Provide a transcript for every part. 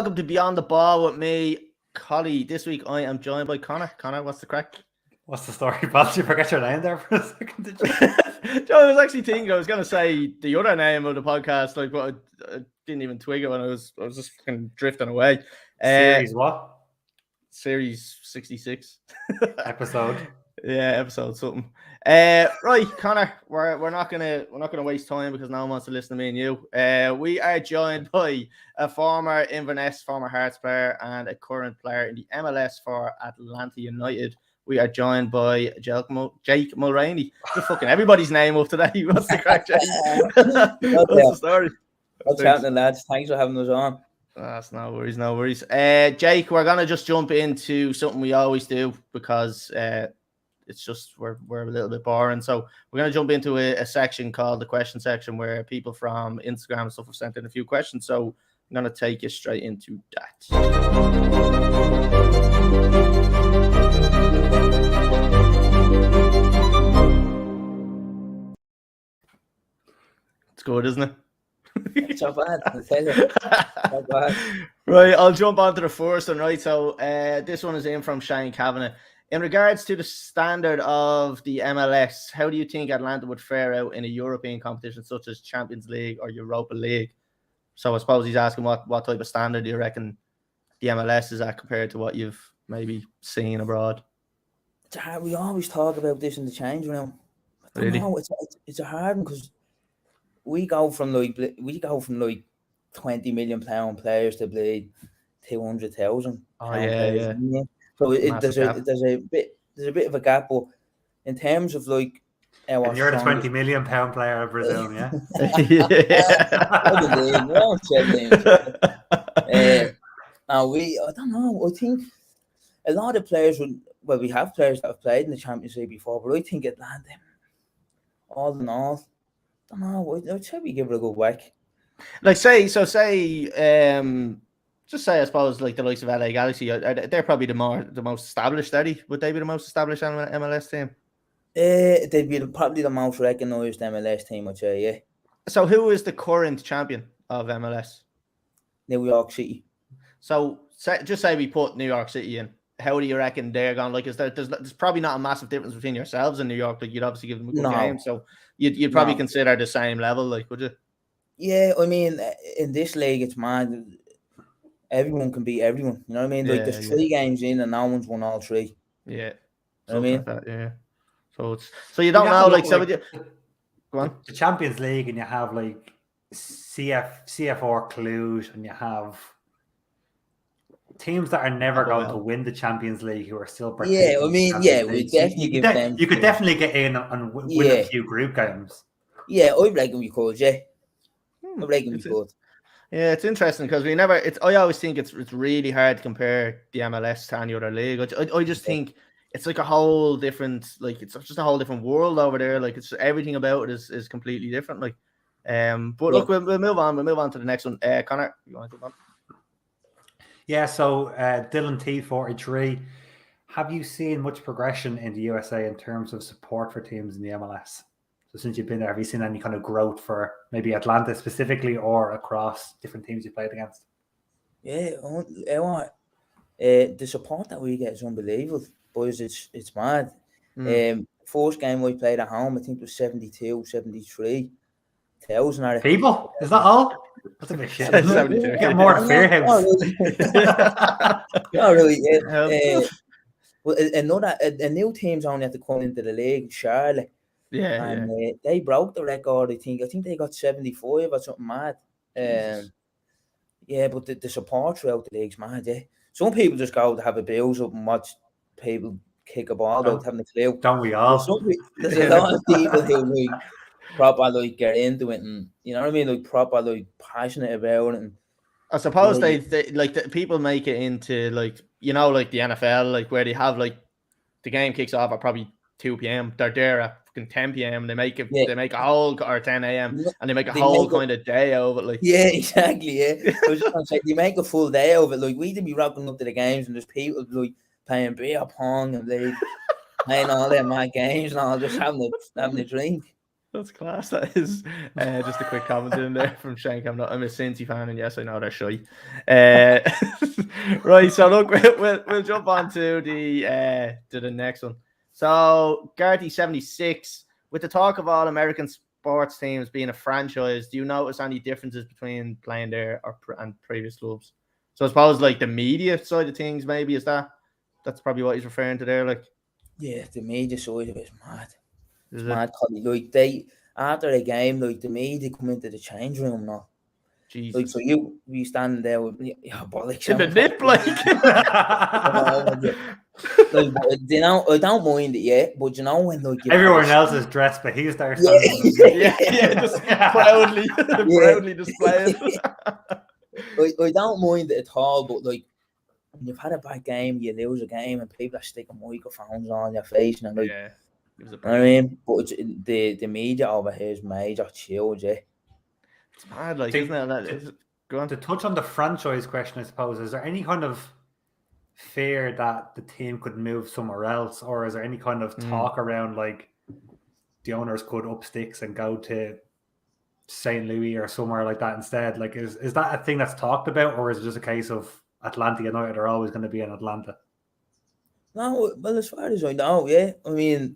welcome to Beyond the Ball with me, Collie. This week I am joined by Connor. Connor, what's the crack? What's the story, pal? Did you forget your name there for a second? Did you? Joe, I was actually thinking I was going to say the other name of the podcast, like, but I didn't even twig it when I was just fucking drifting away. Series what? Series 66. Episode. Yeah, episode something. Right, Connor, we're not gonna waste time because no one wants to listen to me and you. We are joined by a former Inverness, former Hearts player, and a current player in the MLS for Atlanta United. We are joined by Jake Mulraney. Just fucking everybody's name up today. What's the crack, Jake? What's the story? What's happening, lads? Thanks for having us on. That's no worries. Jake, we're gonna just jump into something we always do because it's just we're a little bit boring. So we're gonna jump into a section called the question section where people from Instagram and stuff have sent in a few questions. So I'm gonna take you straight into that. It's good, isn't it? It's not bad, I tell you. Not bad. Right, I'll jump onto the first one, right? So this one is in from Shane Kavanagh. In regards to the standard of the MLS, how do you think Atlanta would fare out in a European competition such as Champions League or Europa League? So I suppose he's asking what type of standard do you reckon the MLS is at compared to what you've maybe seen abroad? We always talk about this in the change room. I don't know, it's a hard one because we go from like £20 million players to play 200,000. Oh yeah. So there's a bit of a gap, but in terms of like our and you're the £20 million player, I presume, yeah. I don't know. I think a lot of players we have players that have played in the Champions League before, but I think Atlanta, all in all, I don't know. I'd say we give it a good whack. Like just say, I suppose, like the likes of LA Galaxy, they're probably the most established, would they be the most established MLS team? They'd be probably the most recognised MLS team, I'd say, yeah. So who is the current champion of MLS? New York City. So just say we put New York City in. How do you reckon they're going? Like, there's probably not a massive difference between yourselves and New York. Like, you'd obviously give them a good game. So you'd probably consider the same level, like, would you? Yeah, I mean, in this league, it's mad. Everyone can beat everyone. You know what I mean? Like, there's 3 games in and no one's won all 3. Yeah. You know what I mean? Like that, yeah. So you don't know, like, so go on. The Champions League, and you have like CFR Cluj, and you have teams that are never going to win the Champions League who are still participating. Yeah, I mean, we definitely give them. You could definitely get in and win a few group games. Yeah, I reckon we could, yeah. I reckon we could. Yeah, it's interesting because I always think it's really hard to compare the MLS to any other league. I just think it's like a whole different, like, it's just a whole different world over there. Like, it's everything about it is completely different. Like, but look, we'll move on. We'll move on to the next one. Connor, you want to move on? Yeah. So Dylan T43, have you seen much progression in the USA in terms of support for teams in the MLS? So since you've been there, have you seen any kind of growth for maybe Atlanta specifically or across different teams you played against? Yeah, the support that we get is unbelievable, boys. It's mad. First game we played at home, I think it was 73,000. People? Is that all? That's a bit shit. 72. Get more at Fairhouse. Not really. Well, a new team's only had to come into the league, Charlotte. Yeah, they broke the record. I think they got 75 or something mad. Yeah, but the support throughout the league's mad. Yeah, some people just go to have a bills up and watch people kick a ball without having a clue. Don't we all? There's a lot of people who like proper get into it, and you know what I mean, like proper passionate about it. And I suppose they like people make it into like the NFL, like where they have like the game kicks off at probably 2 p.m. They're there at 10 p.m. They make a whole, or 10 a.m. and they make a whole kind of day of it. Like, yeah, exactly. Yeah, I was just gonna say they make a full day of it. Like, we did be rocking up to the games and there's people like playing beer pong and playing all them mad games and all, just having a drink. That's class. That is just a quick comment in there from Shank. I'm a Cincy fan, and yes, I know they're shy. Right, so look, we'll jump on to the next one. So Garty76, with the talk of all American sports teams being a franchise, do you notice any differences between playing there and previous clubs? So I suppose like the media side of things, maybe that's probably what he's referring to there. Like, yeah, the media side of it's mad. is It's it? mad. Like they after a game, like the media come into the change room now. Jesus. Like, so you be standing there with your bollocks In the nip, like. Like, I don't mind it yet, but you know when like everyone else is dressed, but he's there Yeah. standing. yeah, just proudly displaying. I don't mind it at all, but like when you've had a bad game, you lose a game, and people are sticking microphones on your face, and like, Yeah, you know what I mean. But it's, the media over here is major chill, yeah. It's mad, like, isn't it? Go on. To touch on the franchise question, I suppose, is there any kind of fear that the team could move somewhere else, or is there any kind of talk around like the owners could up sticks and go to St. Louis or somewhere like that instead? Like, is that a thing that's talked about, or is it just a case of Atlanta United are always going to be in Atlanta? No, well, as far as I know, yeah. I mean,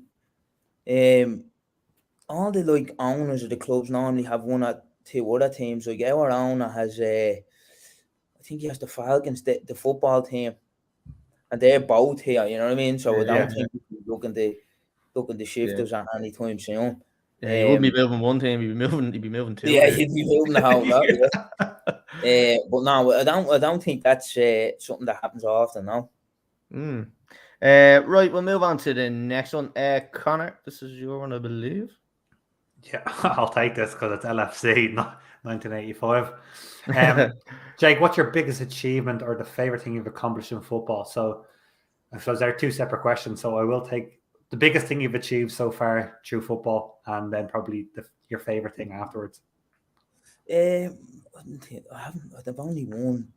all the like owners of the clubs normally have one or two other teams. Like our owner has, I think he has the Falcons, the football team, and they're both here. You know what I mean? So I don't think he's looking to shift us anytime soon. Yeah, he wouldn't be moving one team. He'd be moving two. Yeah, he'd be moving the whole lot. Yeah. But no, I don't think that's something that happens often. No. Right, we'll move on to the next one. Connor, this is your one, I believe. Yeah, I'll take this because it's LFC, 1985. Jake, what's your biggest achievement or the favorite thing you've accomplished in football? So I suppose there are two separate questions. So I will take the biggest thing you've achieved so far through football, and then probably your favorite thing afterwards. I've only won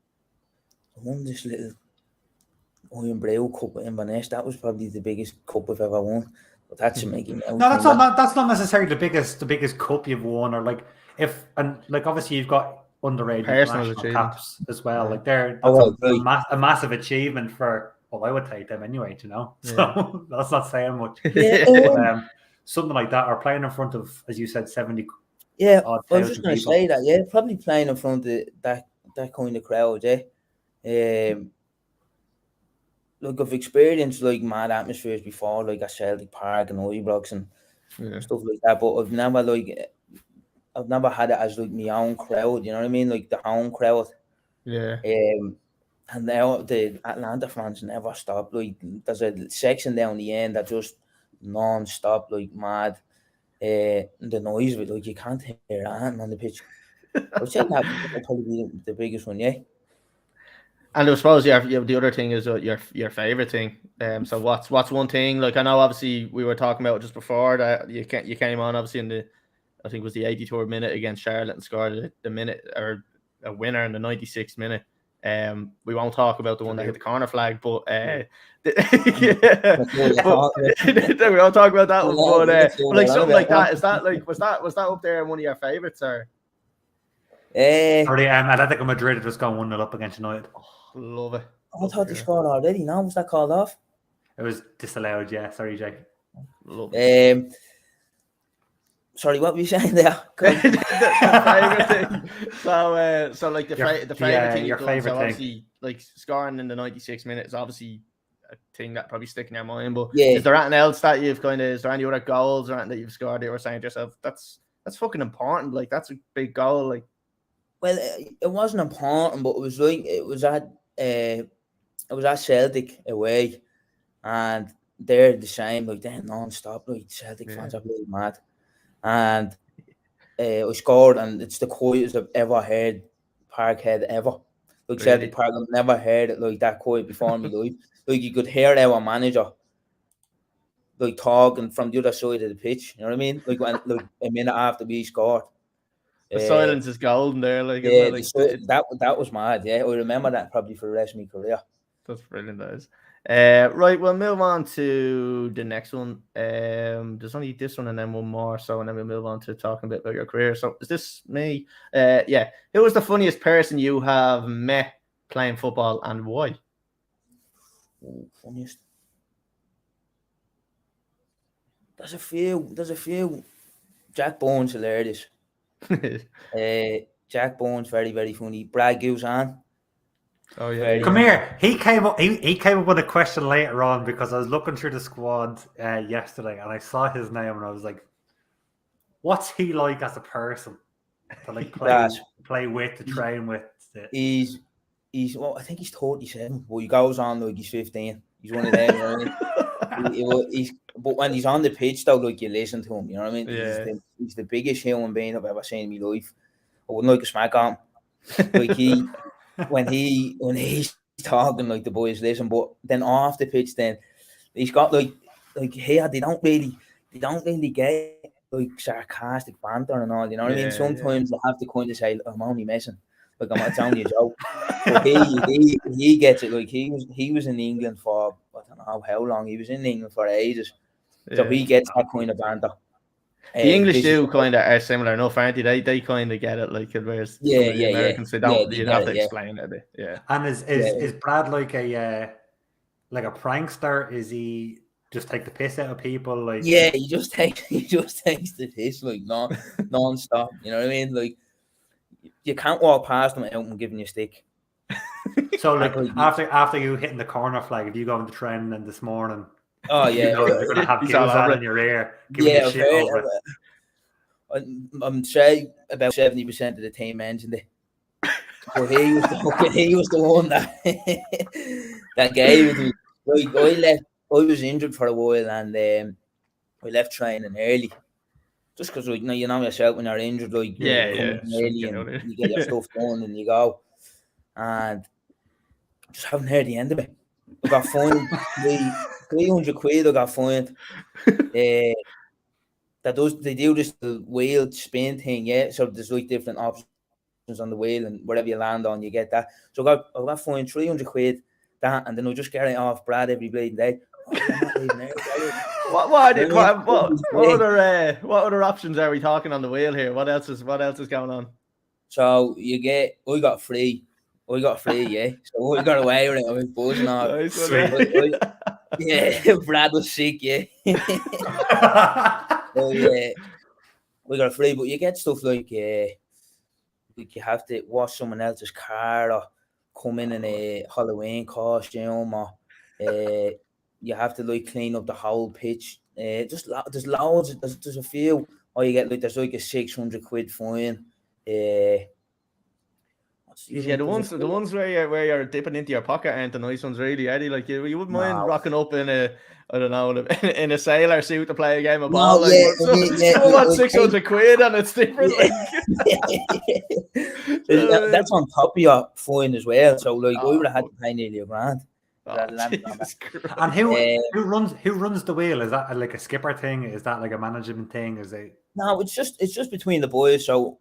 this little Iron Brew Cup at Inverness. That was probably the biggest cup I've ever won. But that's making no, that's not necessarily the biggest cup you've won, or like obviously you've got underage international caps as well. Yeah. Like that's a massive achievement for. Well, I would take them anyway, you know. Yeah. So that's not saying much. Yeah, but, something like that, or playing in front of, as you said, 70. Yeah, I was just going to say that. Yeah, probably playing in front of that kind of crowd. Yeah. Look, I've experienced like mad atmospheres before, like at Celtic Park and Ibrox and stuff like that. But I've never had it as like my own crowd. You know what I mean? Like the home crowd. Yeah. And now the Atlanta fans never stop. Like there's a section down the end that just non-stop, like mad. The noise of it, like you can't hear anything on the pitch. I'd say that would probably be the biggest one, yeah. And I suppose the other thing is your favorite thing. So what's one thing? Like I know obviously we were talking about just before that you came on obviously in I think it was the 83rd minute against Charlotte and scored the minute or a winner in the 96th minute. We won't talk about the one that hit the corner flag, but we won't talk about that one. But like something like that, is that like was that up there in one of your favorites or? Atletico Madrid just gone 1-0 up against United. Oh, love it. I thought they scored already. No, was that called off? It was disallowed. Yeah, sorry, Jake. Love it. Sorry, what were you saying there? the favorite thing. So like the favorite thing. Your favorite thing. Obviously, like scoring in the 96 minutes, obviously a thing that probably stick in your mind. But yeah. Is there anything else that you've is there any other goals or anything that you've scored that you were saying to yourself, that's fucking important. Like that's a big goal. Like, well, it wasn't important, but it was at Celtic away, and they're the same. Like they're non-stop. Like Celtic fans are really mad. And I scored, and it's the quietest I've ever heard Parkhead ever. Like Celtic Park, I've never heard it like that quiet before in my life. Like you could hear our manager like talking from the other side of the pitch. You know what I mean? Like when a minute after we scored, the silence is golden there. Like, yeah, that was mad. Yeah, I remember that probably for the rest of my career. That's brilliant, that is. Right, we'll move on to the next one. There's only this one and then one more, so and then we'll move on to talking a bit about your career. So is this me? Yeah. Who was the funniest person you have met playing football and why? Funniest. There's a few. Jack Bones hilarious. Jack Bones very, very funny. Brad Guzan. Oh yeah. Come here. He came up with a question later on because I was looking through the squad yesterday and I saw his name and I was like, "What's he like as a person to like play with, to train with?" He's well, I think he's 37, but he goes on like he's 15. He's one of them. You know what I mean? But when he's on the pitch, though, like you listen to him. You know what I mean? Yeah. He's the biggest human being I've ever seen in my life. I wouldn't like a smack on him. Like when he's talking, like the boys listen. But then off the pitch, then he's got like here they don't really get like sarcastic banter and all. You know what I mean? Sometimes they have to kind of say, "I'm only messing." Like it's only a joke. But he gets it. Like he was in England for I don't know how long. He was in England for ages. So he gets that kind of banter. The English do kind of are similar enough, aren't they? They kind of get it. Like whereas the Americans they don't. You'd have to explain it a bit. Yeah. And is Brad like a prankster? Is he just take the piss out of people? Like he just takes the piss like non-stop. You know what I mean? Like. You can't walk past them without them giving you a stick. So, like after you hitting the corner flag, if you go into training this morning, oh yeah, they're going to have Guzan in your ear, giving you shit over it. I'm saying about 70% of the team mentioned it. So he was the one that gave it. Like I was injured for a while, and I left training early. Just because, like, you know yourself when you're injured, like, early and you get your stuff done and you go. And just haven't heard the end of it. I got fined 300 quid. I got fined. They do this wheel spin thing, yeah. So there's like different options on the wheel, and wherever you land on, you get that. So I got fined 300 quid. That, and then I just get it off Brad every bleeding day. What other options are we talking on the wheel here? What else is going on? So I got free, yeah. So I got away with it. I was buzzing off. Yeah, Brad was sick, yeah. So yeah, we got free, but you get stuff like you have to wash someone else's car or come in a Halloween costume or you have to like clean up the whole pitch. There's loads. There's a few. Or you get like there's like a 600 quid fine. The ones where you're dipping into your pocket aren't the nice ones, really, Eddie. Like you wouldn't mind rocking up in a in a sailor suit to play a game of ball. Someone 600 quid and it's different. That's on top of your fine as well. So like I would have had to pay nearly $1,000. And who runs the wheel? Is that like a skipper thing? Is that like a management thing? No, it's just between the boys. So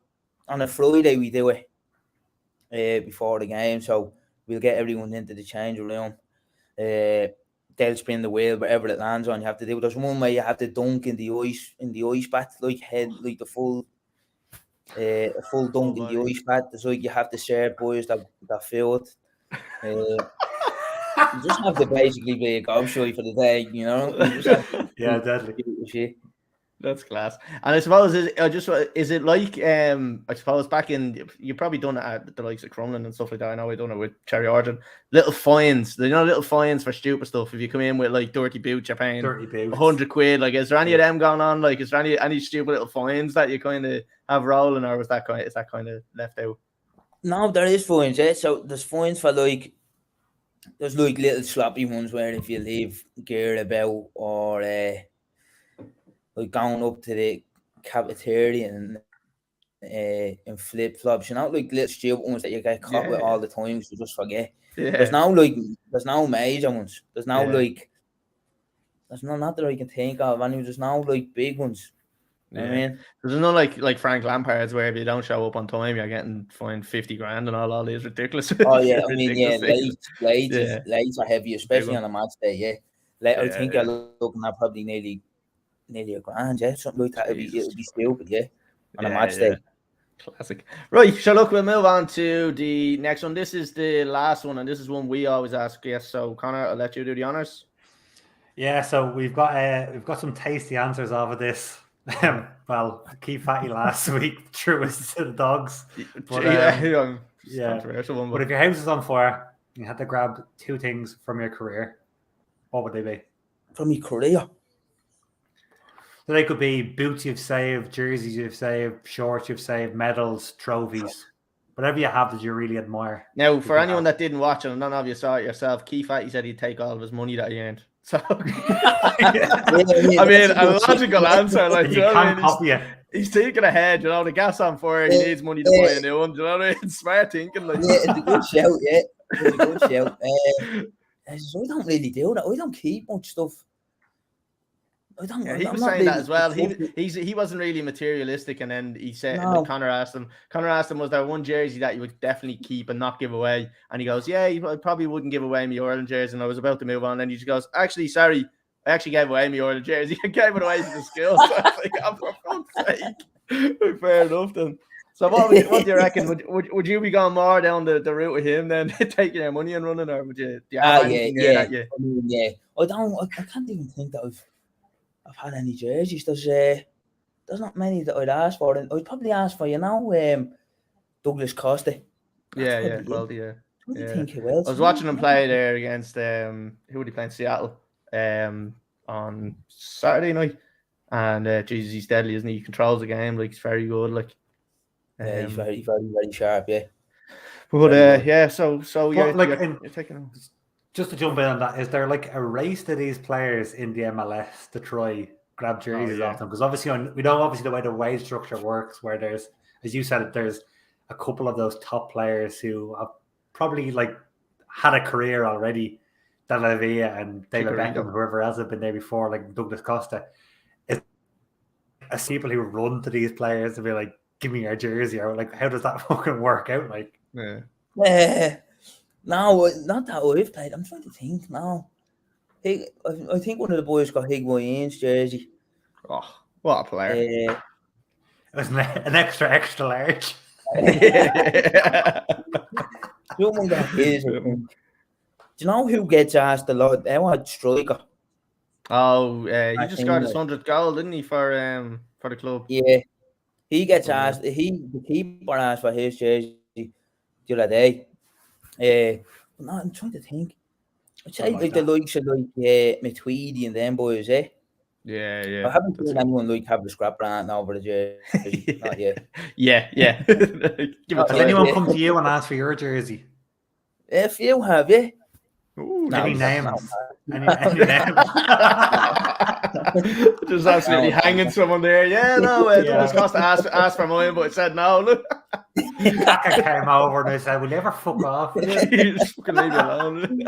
on a Friday we do it before the game. So we'll get everyone into the change room. They'll spin the wheel wherever it lands on. You have to do. There's one way you have to dunk in the ice bath, like head, like the full dunk in the ice bath. So you have to share boys that feel it. You just have to basically be a gobshite for the day, you know. Deadly. That's class. And I suppose is it like I suppose back in you probably done it at the likes of Crumlin and stuff like that. I know I done it with Cherry Orton. Little fines, little fines for stupid stuff. If you come in with like dirty boots, you're paying 100 quid. Like, is there any of them going on? Like, is there any stupid little fines that you kind of have rolling, or is that kind of left out? No, there is fines. Yeah, so there's fines for like. There's like little sloppy ones where if you leave gear about or like going up to the cafeteria and in flip flops, like little stupid ones that you get caught with all the time, so you just forget. Yeah. There's no major ones. There's no not that I can think of. Anyway, there's no like big ones. I mean, there's no like Frank Lampard's where if you don't show up on time, you're getting fined 50 grand and all these ridiculous. oh yeah, I mean, yeah, things. late are heavy, especially on a match day. Yeah, like, I think yeah. you're looking at probably nearly a grand, yeah, something like that. It'd be stupid, yeah, on a match day. Classic. Right, so look, we'll move on to the next one. This is the last one, and this is one we always ask guests. So, Connor, I'll let you do the honors. Yeah, so we've got some tasty answers off of this. Well, Keith Fatty last week threw us to the dogs. But, controversial one. But if your house is on fire, you had to grab 2 things from your career. What would they be? From your career? So they could be boots you've saved, jerseys you've saved, shorts you've saved, medals, trophies, whatever you have that you really admire. Now, for anyone that didn't watch it, and none of you saw it yourself, Keith Fatty said he'd take all of his money that he earned. So, I mean, a logical answer. Like, you can't copy it. He's thinking ahead, the gas on fire, he needs money to buy a new one. Do you know what I mean? Smart thinking. Like. Yeah, it's a good shout, yeah. It's a good shout. I don't really do that. I don't keep much stuff. He was saying that as well. He wasn't really materialistic, and then he said, Connor asked him, was there one jersey that you would definitely keep and not give away? And he goes, yeah, I probably wouldn't give away my Ireland jersey. And I was about to move on, and he just goes, actually, sorry, I actually gave away my Ireland jersey. I gave it away to the school. So I was like, oh, for fuck's sake. Fair enough then. So what do you reckon? Would you be going more down the route with him then, taking your money and running, or would you? Yeah. I mean, yeah. I can't even think that I've had any jerseys. There's not many that I'd ask for, and I'd probably ask for Douglas Costa. Yeah. Well, yeah. What do you think he will? I was watching him play there against who would he play in Seattle on Saturday night, and Jesus, he's deadly, isn't he? He controls the game, like he's very good, like. He's very, very, very sharp, yeah. But yeah, so yeah, like you're taking. Just to jump in on that, is there like a race to these players in the MLS to try grab jerseys off them? Because obviously, we know obviously the way the wage structure works, where there's, as you said, there's a couple of those top players who have probably like had a career already. De La Villa and David Beckham, whoever else have been there before, like Douglas Costa. It's people who run to these players to be like, give me your jersey, or like, how does that fucking work out? Like, no, not that I've played. I'm trying to think now. I think one of the boys got Higuain's jersey. Oh, what a player! It was an extra large. Someone got his. Do you know who gets asked a lot? Our striker. Oh, he just got his 100th goal, didn't he, for the club? Yeah, he gets asked. The keeper asked for his jersey the other day. No, I'm trying to think. I'd say like the likes of like Matuidi and them boys, eh? Yeah. I haven't seen anyone like have a scrap brand over the jersey. Not yet. Yeah. Has anyone come to you and ask for your jersey? If you have, yeah. Ooh, any names? Any names? Just absolutely hanging someone there. Yeah, no, Douglas Costa asked for mine, but I said no. Look. Kaka came over and I said, will you ever fuck off? Just fucking leave me alone.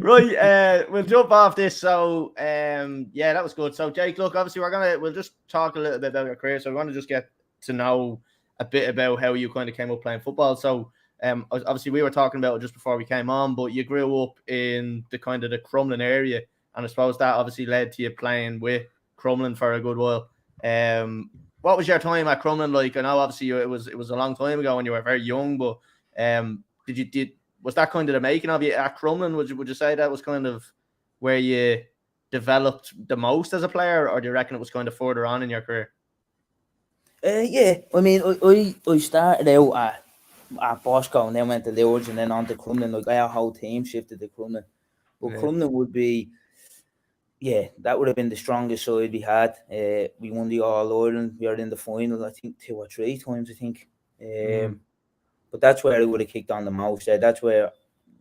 Right, we'll jump off this. So, yeah, that was good. So, Jake, look, obviously we'll just talk a little bit about your career. So, we want to just get to know a bit about how you kind of came up playing football. So, obviously we were talking about it just before we came on, but you grew up in the kind of the Crumlin area, and I suppose that obviously led to you playing with Crumlin for a good while. What was your time at Crumlin like? I know obviously it was a long time ago when you were very young, but was that kind of the making of you at Crumlin? Would you say that was kind of where you developed the most as a player, or do you reckon it was kind of further on in your career? Yeah, I mean, I started out at Bosco and then went to Lourdes and then on to Crumlin. Like, our whole team shifted to Crumlin. But Crumlin would be, that would have been the strongest side we had. We won the All-Ireland. We were in the final, I think, 2 or 3 times, I think. But that's where it would have kicked on the most. That's where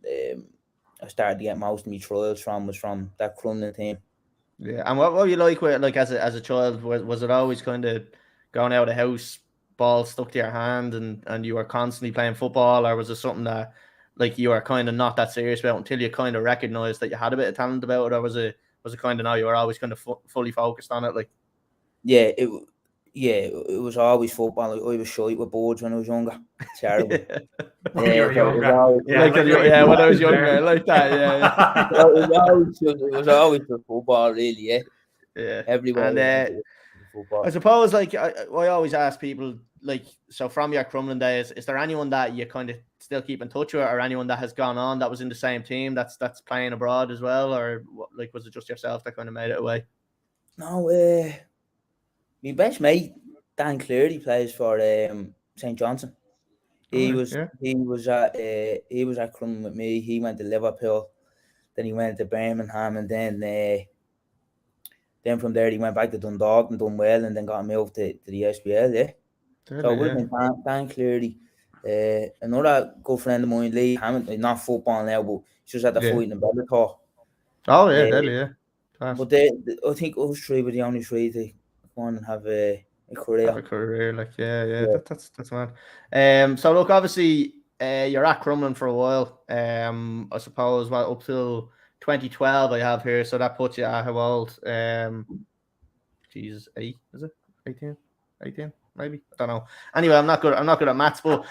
I started to get most of my trials was from that Crumlin team. Yeah, and what were you like with, like, as a child? Was it always kind of going out of the house, ball stuck to your hand, and you were constantly playing football, or was it something that like you were kind of not that serious about until you kind of recognized that you had a bit of talent about it, or was it kind of now you were always kind of fully focused on it? Like, yeah, it was always football. I was shy with boards when I was younger. Terrible. When you were So it was younger. always, Yeah, like when I was younger, like that. Yeah, it was always for football, really. Yeah, yeah. everywhere. And Football. I suppose, like, I always ask people, like, so from your Crumlin days, is there anyone that you kind of still keep in touch with, or anyone that has gone on that was in the same team that's playing abroad as well, or like, was it just yourself that kind of made it away? No, my best mate Dan Cleary plays for St Johnson. He was at Crumlin with me. He went to Liverpool, then he went to Birmingham, and then from there he went back to Dundalk and done well, and then got moved to the SPL. Yeah. So it would have been Dan Cleary. Another good friend of mine, Lee Hammond, not football now, but he's just at the fight in Bellator. Oh yeah, deadly, yeah. But I think us three were the only three to go on and have a career. Have a career, like, yeah. That's mad. So look, obviously, you're at Crumlin for a while. I suppose up till 2012 I have here, so that puts you at how old? Jesus, 8, is it? 18, maybe? I don't know. Anyway, I'm not good at maths, but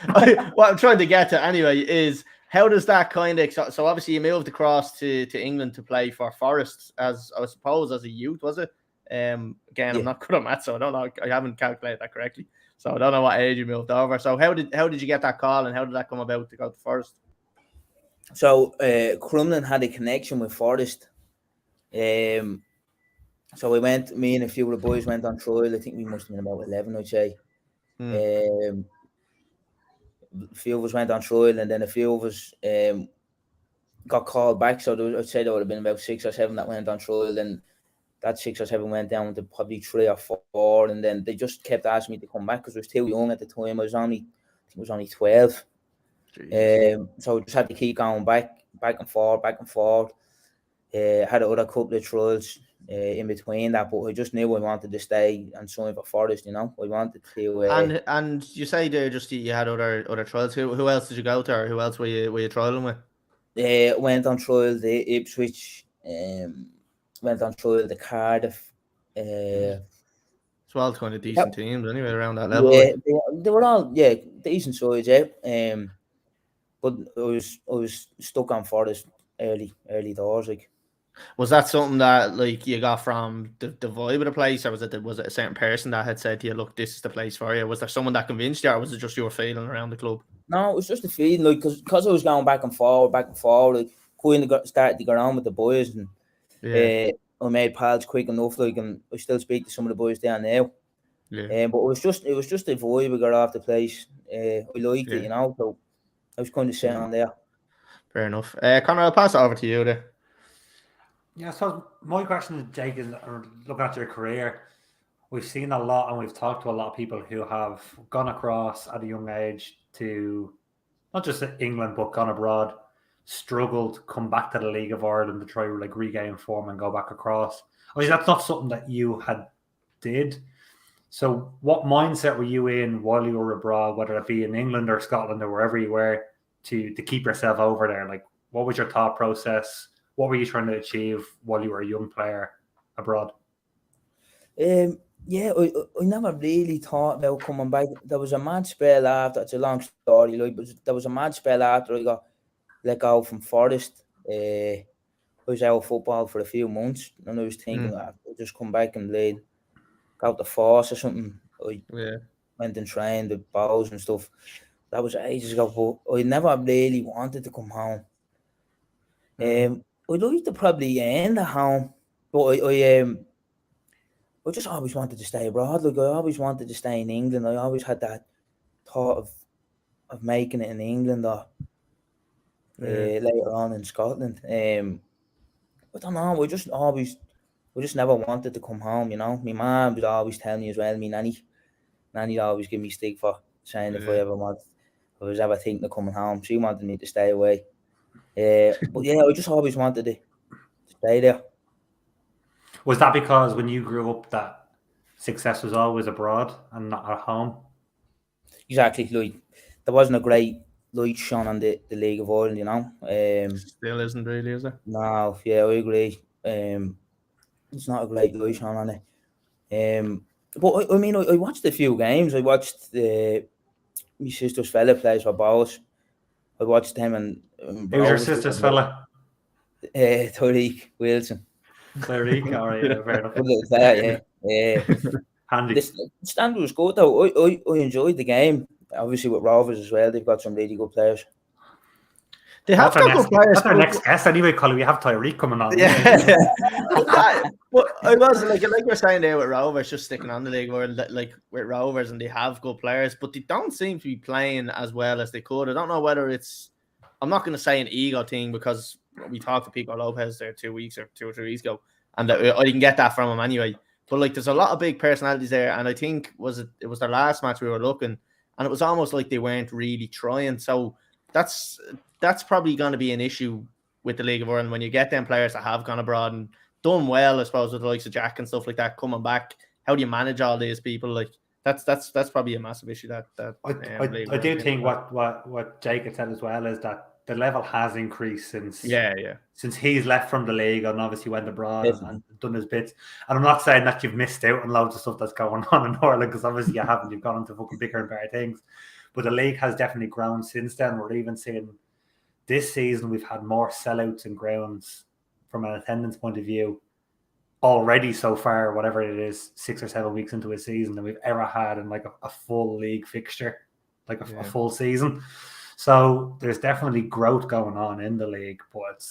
what I'm trying to get to anyway is, how does that kind of, so obviously you moved across to England to play for Forest, as I suppose as a youth, was it? Again, I'm not good at maths, so I don't know. I haven't calculated that correctly, so I don't know what age you moved over. So how did you get that call, and how did that come about to go to Forest? So Crumlin had a connection with Forest. So me and a few of the boys went on trial. I think we must have been about 11, I'd say. A few of us went on trial, and then a few of us got called back. So I'd say there would have been about 6 or 7 that went on trial, and that 6 or 7 went down to probably 3 or 4, and then they just kept asking me to come back because I was too young at the time. I was only 12. So I just had to keep going back and forth. Had another couple of trials in between that, but I just knew I wanted to stay and sign for Forest. I wanted to. And you say there just you had other trials. Who else did you go to, or who else were you trialing with? Went on trial to Ipswich. Went on trial to Cardiff. It's all kind of decent teams anyway around that level. Yeah, they were all decent size. Yeah. But I was stuck on Forest early doors. Like, was that something that like you got from the vibe of the place, or was it a certain person that had said to you, look, this is the place for you? Was there someone that convinced you, or was it just your feeling around the club? No, it was just a feeling, like, because I was going back and forward, like, kind of started to go on with the boys, and I made pals quick enough, like, and I still speak to some of the boys down now. Yeah. But it was just a vibe we got off the place. I liked it, so I was kind of sitting on there. Fair enough. Conor, I'll pass it over to you there. Yeah, so my question to Jake is, looking at your career, we've seen a lot and we've talked to a lot of people who have gone across at a young age to not just England, but gone abroad, struggled, come back to the League of Ireland to try like regain form and go back across. I mean, that's not something that you did. So what mindset were you in while you were abroad, whether it be in England or Scotland or wherever you were, to keep yourself over there? Like, what was your thought process? What were you trying to achieve while you were a young player abroad? I never really thought about coming back. There was a mad spell after. It's a long story, like, but there was a mad spell after I got let go from Forest. I was out of football for a few months, and I was thinking, I'll just come back and play, go to Force or something. I went and trained with balls and stuff. That was ages ago, but I never really wanted to come home. I'd like to probably end at home, but I just always wanted to stay abroad. Like, I always wanted to stay in England. I always had that thought of making it in England or later on in Scotland. I don't know. I just never wanted to come home. My mum would always tell me as well. My nanny always give me stick for saying if I was ever thinking of coming home, she wanted me to stay away. But yeah, I just always wanted to stay there. Was that because when you grew up that success was always abroad and not at home? Exactly. Like, there wasn't a great light shone on the League of Ireland, Still isn't really, is it? No, yeah, I agree. It's not a great light shone on it. But I mean, I watched a few games. I watched my sister's fella plays for Bows. I watched him and Who's your sister's fella? Tariq Wilson. Tariq, all right, yeah, fair enough. Good little fella, yeah. Handy. The standard was good though. I enjoyed the game. Obviously with Rovers as well, they've got some really good players. They have got good players. That's our next guest anyway, Colin. We have Tyreek coming on. Yeah. But I was like we're saying there with Rovers, just sticking on the league, or like with Rovers, and they have good players, but they don't seem to be playing as well as they could. I don't know whether it's, I'm not going to say an ego thing, because we talked to Pico Lopez there 2 weeks or 2 or 3 weeks ago, and I didn't get that from him anyway. But like, there's a lot of big personalities there, and I think it was their last match we were looking, and it was almost like they weren't really trying. So that's probably going to be an issue with the League of Ireland when you get them players that have gone abroad and done well, I suppose, with the likes of Jack and stuff like that coming back. How do you manage all these people? Like that's probably a massive issue. I do think what Jake had said as well is that the level has increased since he's left from the league and obviously went abroad and done his bits. And I'm not saying that you've missed out on loads of stuff that's going on in Ireland, because obviously you haven't. You've gone into fucking bigger and better things. But the league has definitely grown since then. We're even seeing this season we've had more sellouts in grounds from an attendance point of view already so far, whatever it is, 6 or 7 weeks into a season, than we've ever had in like a full league fixture, like a full season. So there's definitely growth going on in the league, but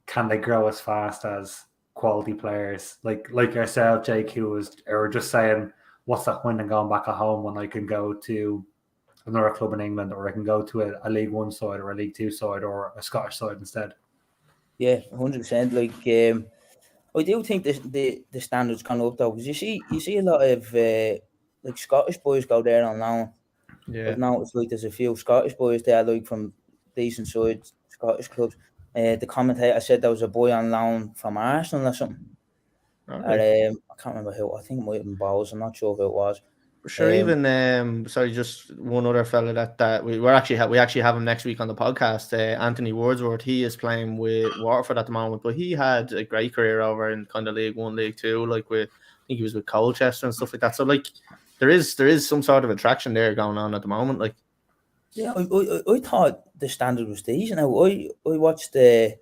can they grow as fast as quality players like yourself, Jake, who was just saying, what's that point in going back at home when I can go to another club in England, or I can go to a League One side or a League Two side or a Scottish side instead? Yeah, 100%. Like, I do think the standards gone up though, because you see a lot of like Scottish boys go there on loan. Yeah. I've noticed like there's a few Scottish boys there, like from decent side Scottish clubs. The commentator said there was a boy on loan from Arsenal or something. Okay. I can't remember who. I think it might have been Bowles. I'm not sure who it was. Sure. Even sorry, just one other fella that we actually have him next week on the podcast. Anthony Wordsworth. He is playing with Waterford at the moment, but he had a great career over in kind of League One, League Two. Like I think he was with Colchester and stuff like that. So like, there is some sort of attraction there going on at the moment. Like, yeah, I thought the standard was decent. Now I watched the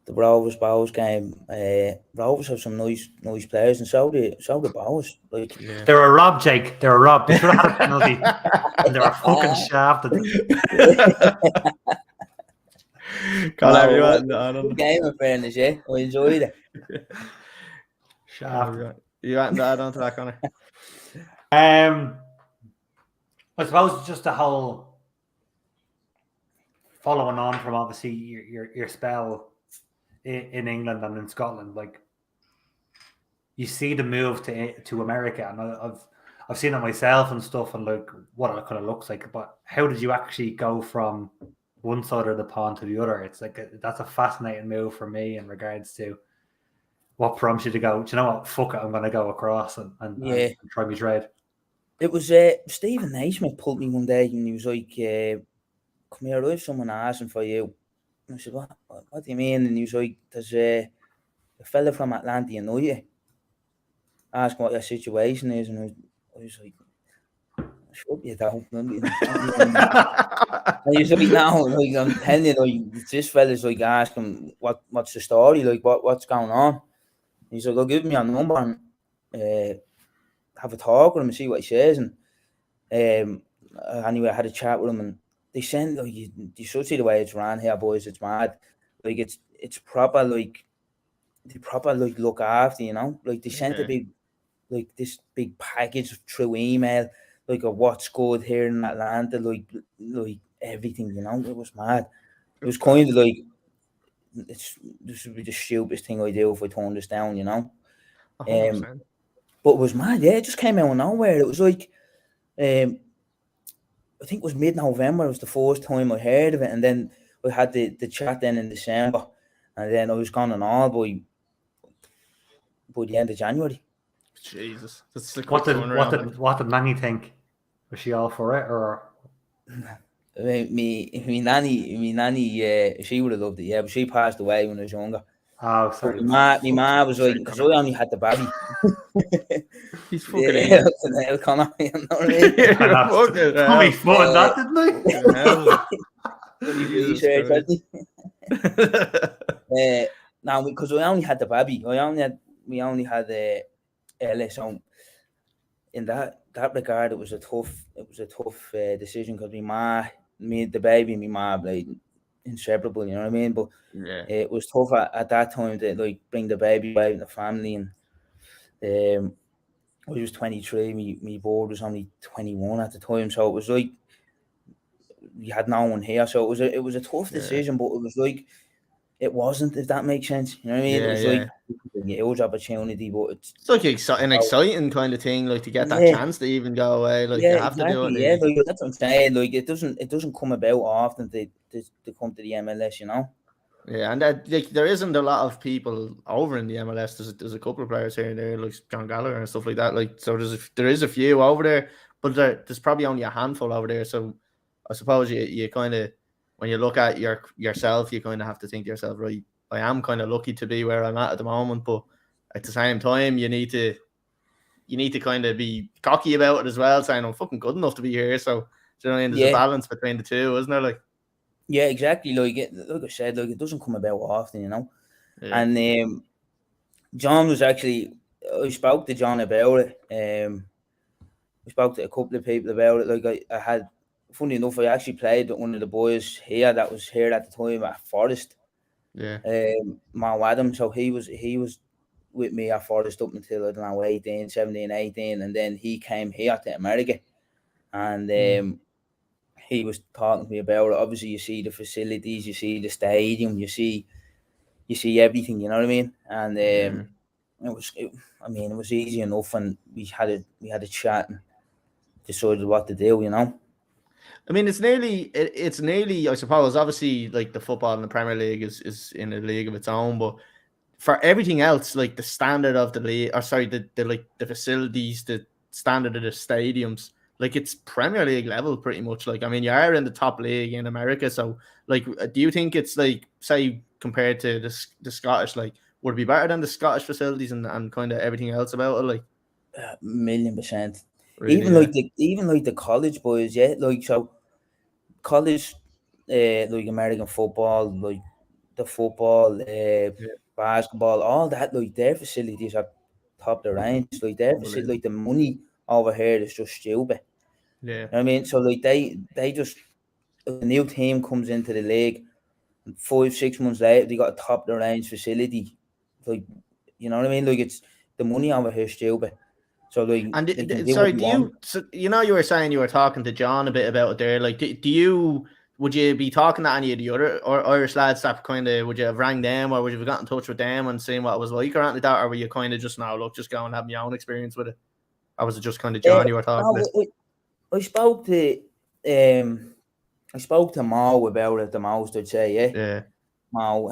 Rovers Bowes game. Rovers have some nice players, and so the Bowes. Like, yeah. They were robbed, Jake. They were robbed. They should have had a penalty. And they were fucking shafted. Game of fairness, yeah. I enjoyed it. Shafted. You want to add on to that, Connor? I suppose just the whole following on from obviously your spell in England and in Scotland, like you see the move to America, and I've seen it myself and stuff, and like what it kind of looks like. But how did you actually go from one side of the pond to the other? It's like that's a fascinating move for me in regards to what prompts you to go, do you know what, fuck it, I'm going to go across and try my trade. It was Stephen Naismith pulled me one day, and he was like, come here, I have someone asking for you. And I said, what do you mean? And he was like, there's a fella from Atlanta, you know you? Ask what your situation is. And I was like, shut you down. And he's like, no, like, I'm telling you, like, this fella's like, ask him, what's the story? Like, what's going on? And he's like, I'll give me a number and have a talk with him and see what he says. And anyway, I had a chat with him, and they send, like, you should see the way it's ran here, boys. It's mad. Like, it's proper, like, they proper, like, look after, you know? Like, they sent this big package through email, like, of what's good here in Atlanta, like everything, you know? It was mad. It was kind of like, this would be the stupidest thing I do if I turned this down, you know? But it was mad, yeah. It just came out of nowhere. It was like, I think it was mid-November. It was the first time I heard of it, and then I had the chat then in December, and then I was gone and all by the end of January. Jesus, that's like what did Nanny think? Was she all for it, or? Me nanny, she would have loved it, yeah, but she passed away when I was younger. Oh, sorry. My ma was like, because I only had the baby. He's fucking Yeah, idiot. hell, Connor, you know what I mean? Fucking Tommy hell. fun, that didn't Hell. When you Jesus research, Christ. now because we only had the baby, we only had the Ella. So in that regard, it was a tough decision because the baby, and my ma, like inseparable. You know what I mean? But Yeah. it was tough at that time to like bring the baby away in the family, and I was 23. Me board was only 21 at the time, so it was like we had no one here. So it was a tough decision, but it was like it wasn't, if that makes sense. You know what I mean? It was like a huge opportunity, but it's like an exciting kind of thing, like to get that chance to even go away. Like you have to do it. Yeah, like, that's what I'm saying. Like it doesn't come about often to come to the MLS, you know. Yeah, and like there isn't a lot of people over in the MLS. There's a couple of players here and there, like John Gallagher and stuff like that. Like so, there is a few over there, but there's probably only a handful over there. So I suppose you kind of, when you look at yourself, you kind of have to think to yourself, right, I am kind of lucky to be where I'm at the moment, but at the same time, you need to kind of be cocky about it as well, saying I'm fucking good enough to be here. So, do you know what I mean? There's a balance between the two, isn't there? Like, yeah, exactly. Like I said, like it doesn't come about often, you know. yeah. And John was actually, I spoke to John about it. I spoke to a couple of people about it. Like I had, funny enough, I actually played with one of the boys here that was here at the time at Forest. Yeah. Mal Adams. So he was with me at Forest up until, I don't know, 18, 17, 18, and then he came here to America, and he was talking to me about it. Obviously, you see the facilities, you see the stadium, you see everything. You know what I mean? And it was easy enough, and we had a chat and decided what to do. You know. I mean, it's nearly, I suppose, obviously, like the football in the Premier League is in a league of its own, but for everything else, like the standard of the league, or sorry, the facilities, the standard of the stadiums, like it's Premier League level pretty much. Like, I mean, you are in the top league in America, so like, do you think it's like, say, compared to the Scottish, like, would it be better than the Scottish facilities and kind of everything else about it? Like, 1,000,000%. really, Even like the college boys, yeah, like so college, like American football, like the football, basketball, all that, like their facilities are top of the range. Like their facility, like the money over here is just stupid. Yeah. You know what I mean? So like they just, a new team comes into the league, and 5-6 months later they got a top of the range facility. Like, you know what I mean? Like it's the money over here is stupid. So like, and sorry, you know, you were saying you were talking to John a bit about it there. Like, would you be talking to any of the other Irish lads that kind of, would you have rang them, or would you have got in touch with them and seen what it was like or anything like that, or were you kind of just, now look, just go and have your own experience with it? Or was it just kind of John you were talking to? I spoke to Mo about it the most, I'd say, Yeah. Mo,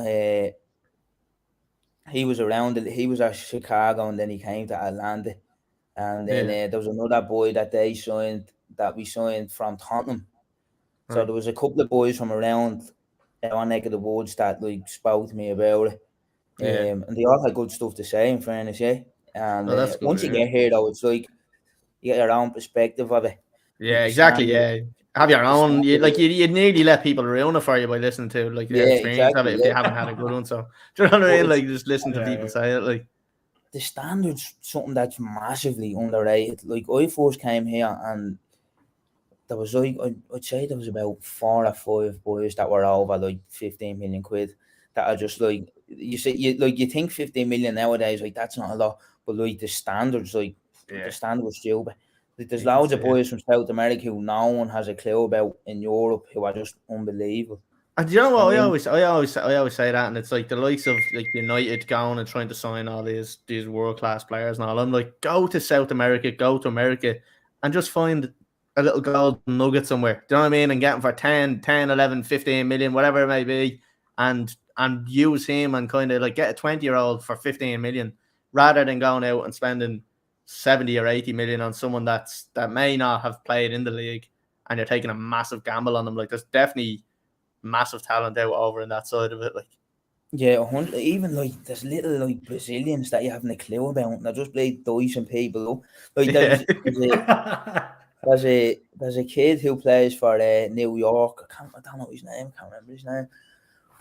he was around it. He was at Chicago, and then he came to Atlanta. And then there was another boy that we signed from Tottenham. So there was a couple of boys from around our neck of the woods that like spoke to me about it. And they all had good stuff to say, in fairness, yeah. And that's good, once you get here, though, it's like you get your own perspective of it. Yeah, like exactly. Yeah, have your own. You nearly let people ruin it for you by listening to like their experience of it if they haven't had a good one. So, do you know what I mean? Like, just listen to people say it. Like, the standard's something that's massively underrated. Like, I first came here, and there was like, I'd say there was about 4 or 5 boys that were over like 15 million quid. That are just like, you think 15 million nowadays, like that's not a lot, but like the standards, like the standard was stupid. Like, there's loads of boys from South America who no one has a clue about in Europe who are just unbelievable. And you know what? I always say that, and it's like the likes of like United going and trying to sign all these world class players and all. I'm like, go to South America, go to America, and just find a little gold nugget somewhere. Do you know what I mean? And get him for 10, 11, 15 million, whatever it may be, and use him and kind of like get a 20-year-old for 15 million, rather than going out and spending 70 or 80 million on someone that may not have played in the league, and you're taking a massive gamble on them. Like, there's definitely massive talent out over in that side of it. Like, Yeah, 100. Even like there's little like Brazilians that you haven't a clue about, and they just play dicing people up. Like there's a kid who plays for New York. I don't know his name. I can't remember his name.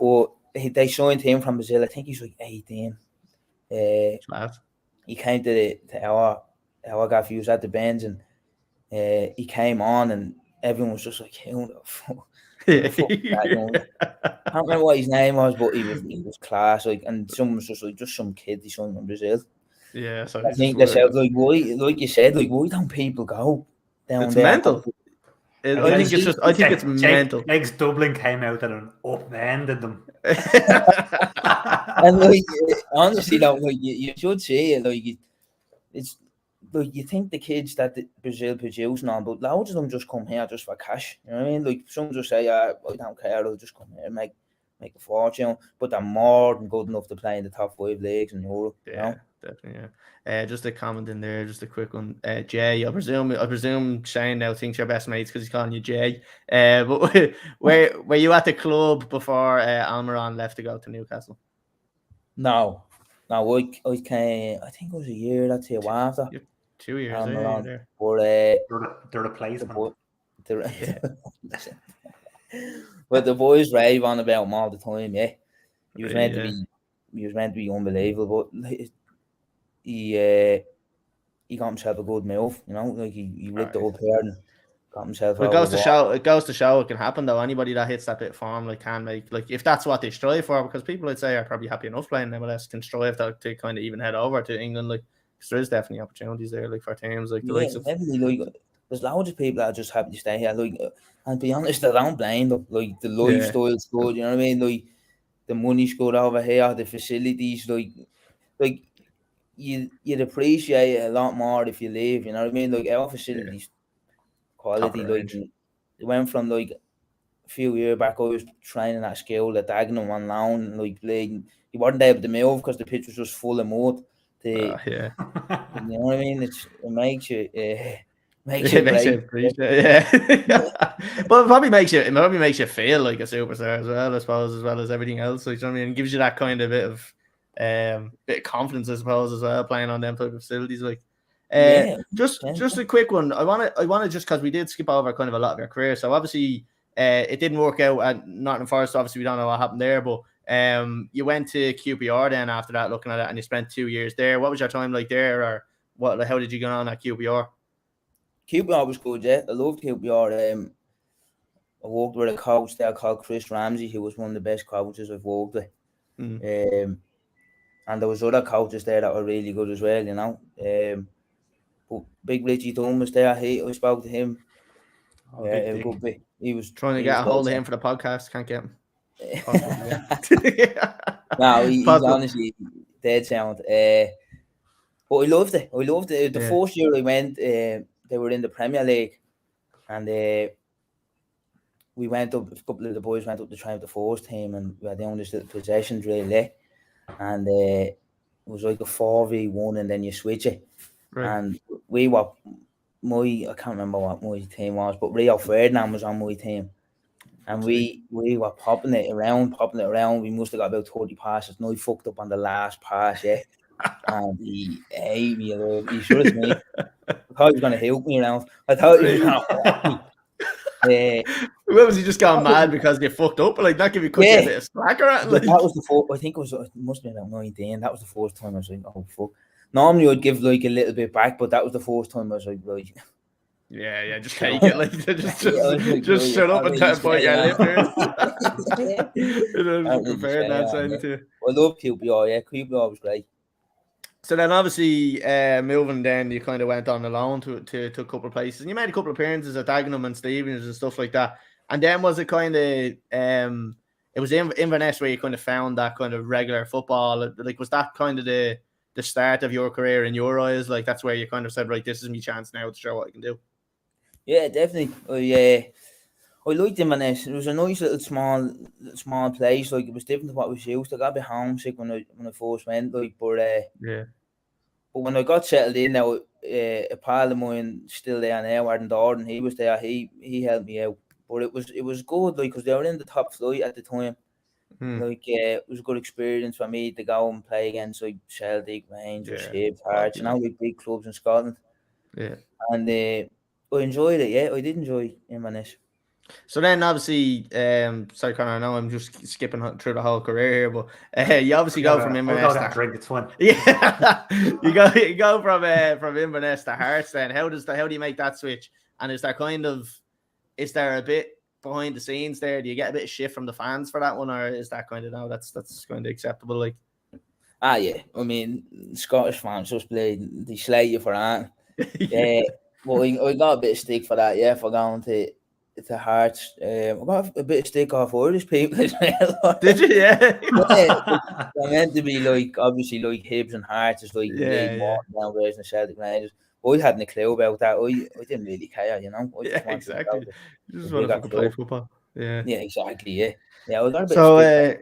But they signed him from Brazil. I think he's like 18. He came to our gaff. He was at the bench, and he came on, and everyone was just like, "Who the fuck?" I can't remember what his name was, but he was class. Like, and someone was just like, just some kid he signed from Brazil. Yeah, so I think they said like, why, like you said, like, why don't people go down it's there? Mental. I think it's mental. Eggs Dublin came out and upended them. And like, honestly, though, like you should see it. Like it's like you think the kids that Brazil produce now, but loads of them just come here just for cash. You know what I mean? Like some just say, I don't care. I'll just come here and make a fortune. But they're more than good enough to play in the top 5 leagues in Europe. Yeah, you know? definitely. Yeah. Just a comment in there, just a quick one. Jay, I presume Shane now thinks you're best mates because he's calling you Jay. But were you at the club before Almiron left to go to Newcastle? No, I came. I think it was a year. That's year after. 2 years. Almiron. There. But they're the placement. But the boys rave on about him all the time. Yeah, he was meant to be unbelievable. But he got himself a good move. You know, like he ripped it up here and got himself. But it goes to show it can happen though. Anybody that hits that bit of form can make, like, if that's what they strive for, because people I'd say are probably happy enough playing MLS can strive to kind of even head over to England, like, because there is definitely opportunities there, like, for teams like the likes of. Definitely, like, there's loads of people that are just happy to stay here. Like, and to be honest, I don't blame them. Like, the lifestyle's good. You know what I mean? Like, the money's good over here. The facilities, like you'd appreciate it a lot more if you leave. You know what I mean? Like, our facilities quality. Like, it went from like a few years back. I was training at school at Dagenham on loan. Like, you weren't able to move because the pitch was just full of mud. You know what I mean? It makes you. Makes you appreciate it, but it probably makes you feel like a superstar as well, I suppose, as well as everything else. Like, you know what I mean? It gives you that kind of bit of confidence, I suppose, as well, playing on them type of facilities. Like, just a quick one. I want to just, because we did skip over kind of a lot of your career. So obviously, it didn't work out at Nottingham Forest. Obviously, we don't know what happened there, but you went to QPR then after that, looking at it, and you spent 2 years there. What was your time like there, or what? How did you get on at QPR? QPR was good, yeah. I loved QPR. I worked with a coach there called Chris Ramsey, who was one of the best coaches I've worked with. And there was other coaches there that were really good as well, you know. But Big Richie Dunn was there. I spoke to him. He was trying to get a hold of him for the podcast. Can't get him. No, he's honestly dead sound. But I loved it. The first year I went, they were in the Premier League, and we went up. A couple of the boys went up to train with the first team, and we had doing this little possession drill there, and it was like a 4v1, and then you switch it. Right. And we were I can't remember what my team was, but Rio Ferdinand was on my team, and we were popping it around. We must have got about 30 passes. No, he fucked up on the last pass, yeah. And he ate me. He should have me. I thought he was going to help me around. I thought he was going to help me. Where was he just gone mad because you fucked up? Like, not give you a bit of slack or anything? Like, that was the first. I think it must have been about 19. That was the first time I was like, oh fuck. Normally I'd give like a little bit back, but that was the first time I was like, right. Yeah, just take it. Like, just shut up and point your lip here. Prepared that side too. I love QPR. Yeah, QPR was great. So then, obviously, moving, then you kind of went on alone to a couple of places, and you made a couple of appearances at Dagenham and Stevens and stuff like that. And then was it kind of it was Inverness where you kind of found that kind of regular football? Like, was that kind of the start of your career in your eyes? Like, that's where you kind of said, right, this is my chance now to show what I can do. Yeah, definitely. I liked Inverness. It was a nice little small place. Like, it was different to what we used to. I got a bit homesick when I first went. Like, but But when I got settled in now, a pal of mine still there now, Arden Dorden, he was there. He helped me out. But it was good, like, because they were in the top flight at the time. Like, it was a good experience for me to go and play against like Celtic, Rangers, Hibs, Hearts, like big clubs in Scotland. Yeah. And I enjoyed it. Yeah, I did enjoy Inverness. So then, obviously, sorry, Connor, I know I'm just skipping through the whole career here, but you obviously go from Inverness to drink. It's fun. Yeah, you go from Inverness to Hearts. Then how do you make that switch? And is there a bit behind the scenes there? Do you get a bit of shit from the fans for that one, or is that kind of that's kind of acceptable? Like, yeah, I mean, Scottish fans just they slay you for that. Well, I got a bit of stick for that, for going to Hearts. I got a bit of stick off Irish people as well. Did you? Yeah. They're meant to be like, obviously, like Hibs and Hearts is like more down version of Celtic Rangers. I hadn't a clue about that. I didn't really care, I just wanted exactly. To you just wanted to play football. Yeah. Yeah, exactly. Yeah. I got a bit so, of stick.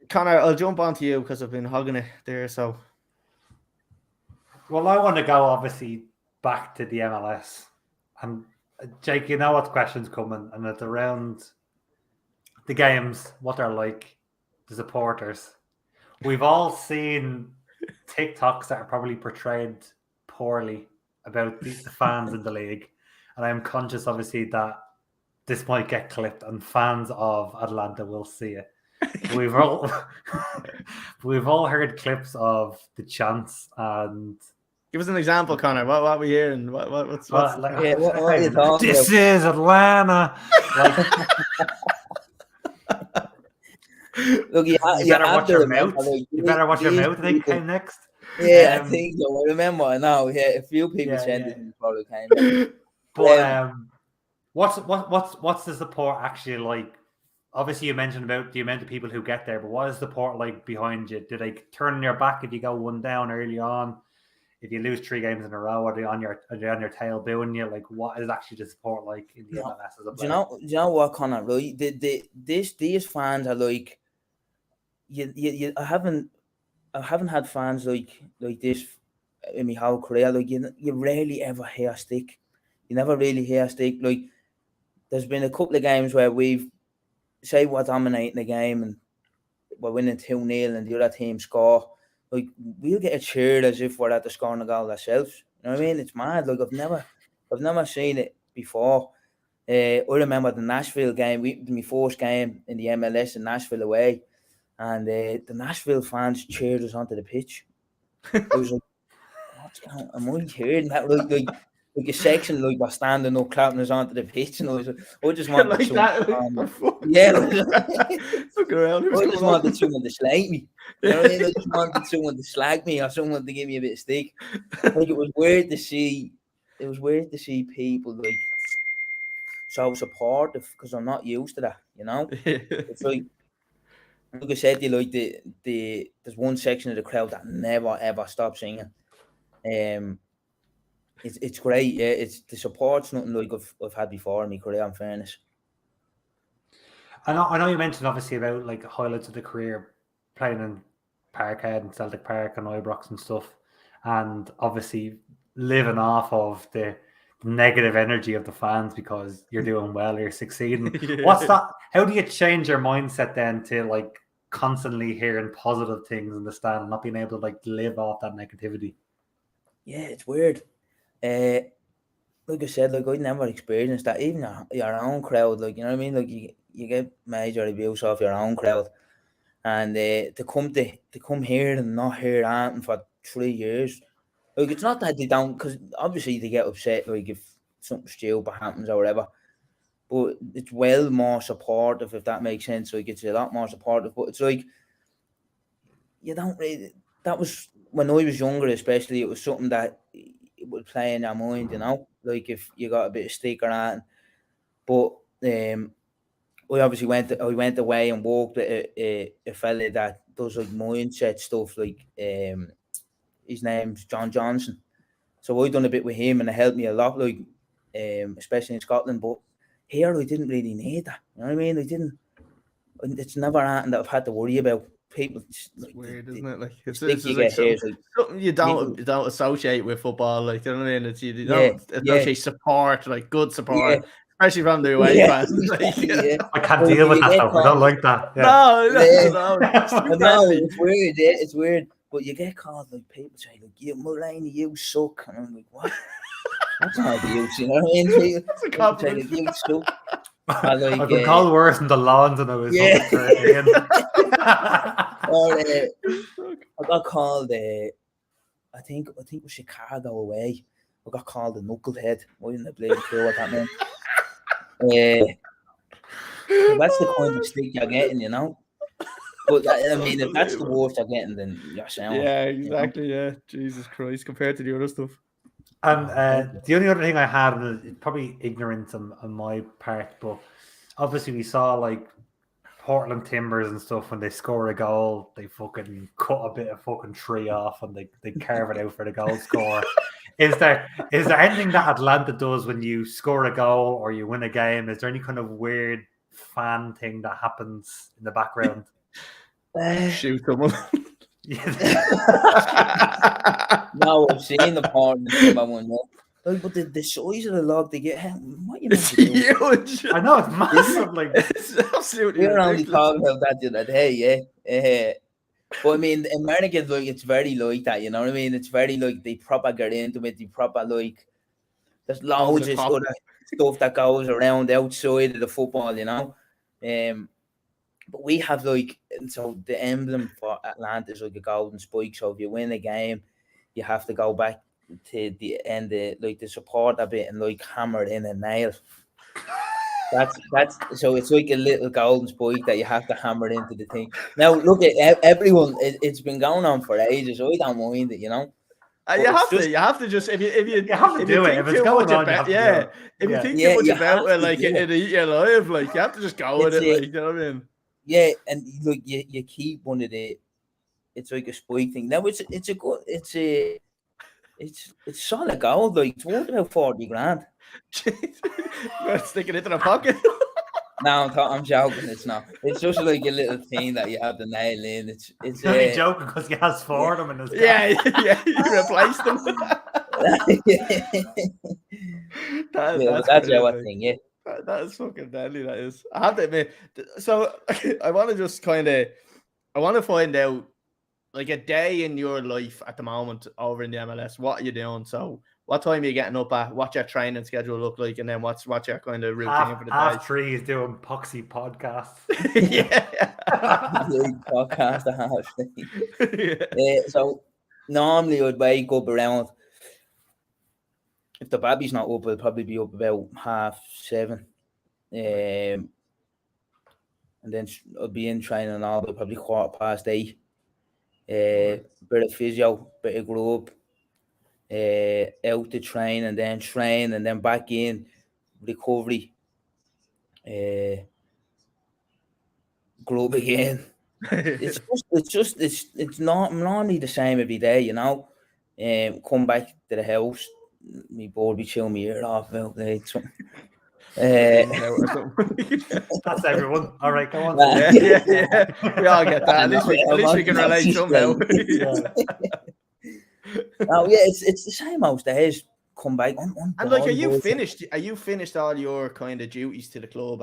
Connor, I'll jump onto you because I've been hogging it there. So, well, I want to go obviously back to the MLS, and Jake, you know what question's coming, and it's around the games, what they're like, the supporters. We've all seen TikToks that are probably portrayed poorly about the fans in the league, and I'm conscious, obviously, that this might get clipped, and fans of Atlanta will see it. We've all heard clips of the chants, and give us an example, Connor. What are we hearing? What's what are you talking this about? is Atlanta. Look, you better watch your mouth. You better watch your mouth. They came next. Yeah, I think so. I remember now. Yeah, a few people said this probably came. But what's the support actually like? Obviously, you mentioned about the amount of people who get there, but what is the support like behind you? Do they turn on your back if you go one down early on? If you lose 3 games in a row, are they on your tail booing you? Like, what is actually the support like in the MLS as a player? Do you know what, Connor? Right, these fans are like, I haven't had fans like this in my whole career. Like, you rarely ever hear stick. You never really hear stick. Like, there's been a couple of games where we're dominating the game and we're winning 2-0 and the other team score. Like, we'll get a cheer as if we're at the scoring a goal ourselves. You know what I mean? It's mad. Like, I've never seen it before. I remember the Nashville game, my first game in the MLS in Nashville away, and the Nashville fans cheered us onto the pitch. I was like, what's going on? Am I hearing that? Like a section, like we're standing up, clapping us onto the pitch, and I just wanted like that. I just wanted someone to slag me. You know what I mean? I just wanted someone to slag me or someone to give me a bit of stick. Like, it was weird to see people like so supportive because I'm not used to that. You know, it's like I said, you like there's one section of the crowd that never ever stops singing. It's great, yeah. It's the support's nothing like I've had before in my career, in fairness. I know you mentioned obviously about like highlights of the career playing in Parkhead and Celtic Park and Ibrox and stuff, and obviously living off of the negative energy of the fans because you're doing well, you're succeeding. What's that? How do you change your mindset then to like constantly hearing positive things in the stand and not being able to like live off that negativity? Yeah, it's weird. Like I said, like, I never experienced that. Even your own crowd, like, you know what I mean? Like, you get major abuse off your own crowd, and to come here and not hear anything for 3 years, like, it's not that they don't, because obviously they get upset, like, if something stupid happens or whatever. But it's well more supportive, if that makes sense. Like, it's a lot more supportive. But it's like, you don't really. That was when I was younger, especially. It was something that it would play in your mind, you know, like if you got a bit of stick or that. But I obviously went away and worked with a fella that does like mindset stuff. Like his name's John Johnson. So I done a bit with him, and it helped me a lot. Like especially in Scotland. But here I didn't really need that. You know what I mean? I didn't. It's never anything that I've had to worry about. People, like, weird, isn't it? Like, it's like something you don't associate with football. Like, you know what I mean? You don't associate support, like good support. especially from the away fans. I can't deal with that though. I don't like that. Yeah. No. No, it's weird. Yeah, it's weird. But you get called like people say like, "You Mulraney, you suck," and I'm like, "What?" That's not abuse, you know what I mean? That's a compliment. Say, like, you suck. Like, I've been called worse in the lawns than I was. I got called. I think it was Chicago away. I got called a knucklehead. I didn't have a clue what that meant. So that's the kind of stick you're getting, you know. But I mean, if that's the worst you're getting, then you're sound. Yeah, exactly. You know? Yeah, Jesus Christ, compared to the other stuff. And the only other thing I had, and it's probably ignorance on my part, but obviously we saw like Portland Timbers and stuff, when they score a goal, they fucking cut a bit of fucking tree off and they carve it out for the goal score. Is there anything that Atlanta does when you score a goal or you win a game? Is there any kind of weird fan thing that happens in the background? Shoot someone. No, I've seen the Portland Timber one. Like, but the size of the log they get, what you It's huge. I know, it's massive. Like, it's absolutely. We were only talking about that the other day, yeah. But I mean, Americans, like, it's very like that, you know what I mean? It's very like they proper get into it. They proper like. There's loads of other stuff that goes around outside of the football, you know. But we have like, so the emblem for Atlanta is like a golden spike. So if you win a game, you have to go back to the end, like the support a bit and like hammer it in a nail. That's so it's like a little golden spike that you have to hammer into the thing. Now look at everyone. It's been going on for ages. So I don't mind it, you know. You have to just if you have to do it. If it's going on, if you think too much about it, like it'll eat you alive. Like you have to just go with it. Like, you know what I mean? Yeah, and look, you keep one of the. It's like a spike thing. Now it's solid gold. Like it's worth about 40 grand. Stick it into the pocket. No, I'm joking. It's not. It's just like a little thing that you have to nail in. It's only joking because he has four of them in his car. Yeah, you replaced them. That's our thing. Yeah. That is fucking deadly. That is. I have to admit. So I want to just I want to find out like a day in your life at the moment over in the MLS. What are you doing? So what time are you getting up at? What's your training schedule look like? And then what's your kind of routine for the day? Half three is doing poxy podcasts. Yeah. Podcast at half three. So normally I'd wake up around. If the baby's not up, I'll probably be up about 7:30. And then I'll be in training all by probably 8:15. Bit of physio, bit of grub, out to train and then back in, recovery, grub again. It's not normally the same every day, you know. Come back to the house. Me board be chilling me ear off about something. That's everyone. All right, go on. Yeah. We all get that. At least we can relate somehow. Oh yeah, it's the same most days. Come back on and like, are you finished all your kind of duties to the club?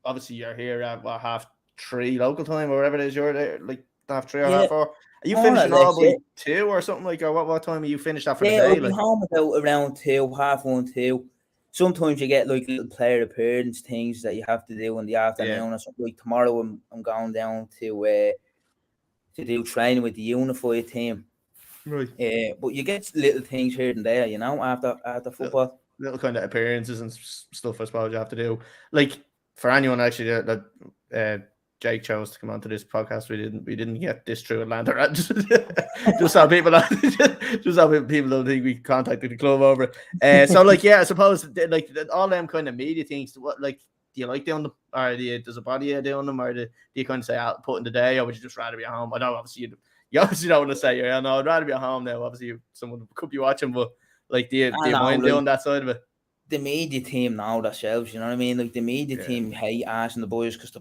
Obviously, you're here at 3:30 local time or whatever it is. You're there like 3:30 or 4:30. Are you finishing all by 2 or something like? Or what time are you finished after the day? I'll be home about around 2, 1:30, 2. Sometimes you get like little player appearance things that you have to do in the afternoon or something. Like tomorrow, I'm going down to do training with the unified team. Right. But you get little things here and there, you know, after football. Little kind of appearances and stuff, I suppose you have to do. Like for anyone actually that Jake chose to come onto this podcast, we didn't get this through Atlanta. just how people don't think we contacted the club over it. So like, yeah, I suppose like all them kind of media things. What like, do you like doing them, or does a body doing them, or do you kind of say I'll put in the day, or would you just rather be at home? I know obviously you obviously don't want to say no, I'd rather be at home now. Obviously someone could be watching, but like, do you mind doing that side of it? The media team know themselves, you know what I mean? Like the media team hate asking the boys because the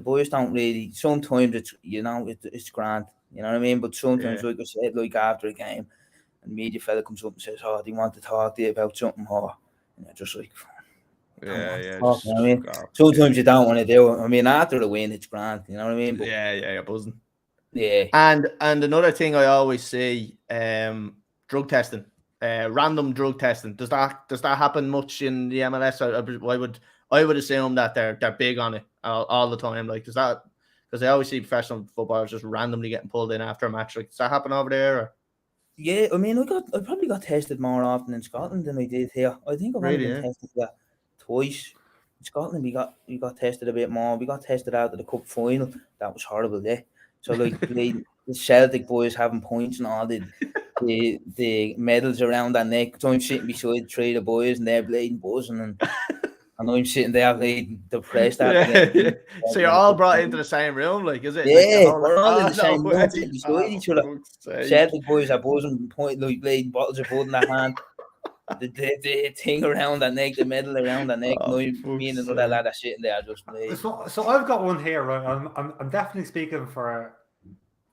boys don't really. Sometimes it's grand, you know what I mean. But sometimes, like I said, like after a game, and media fella comes up and says, "Oh, they want to talk to you about something," you're just like, Yeah. fuck, you know what I mean? Sometimes you don't want to do it. I mean, after the win, it's grand, you know what I mean? But, yeah, you're buzzing. Yeah. And another thing I always see, drug testing, random drug testing. Does that happen much in the MLS? I would assume that they're big on it all the time. Like, does that, because I always see professional footballers just randomly getting pulled in after a match. Like, does that happen over there? Or? Yeah, I mean, I probably got tested more often in Scotland than I did here. I think I've only been tested twice. In Scotland, we got tested a bit more. We got tested out of the cup final. That was horrible, yeah. So like the Celtic boys having points and all the medals around their neck. So I'm sitting beside three of the boys and they're bleeding, buzzing, and I'm sitting there bleeding, depressed. Yeah. So you're all brought into the same room, like, is it? Yeah, like we're all in the same room, sitting beside each other. Sake. Celtic boys are buzzing, like bleeding, bottles of blood in their hand. The thing around their neck, the medal around their neck. Me and another lad are sitting there just bleeding. So I've got one here, right? I'm definitely speaking for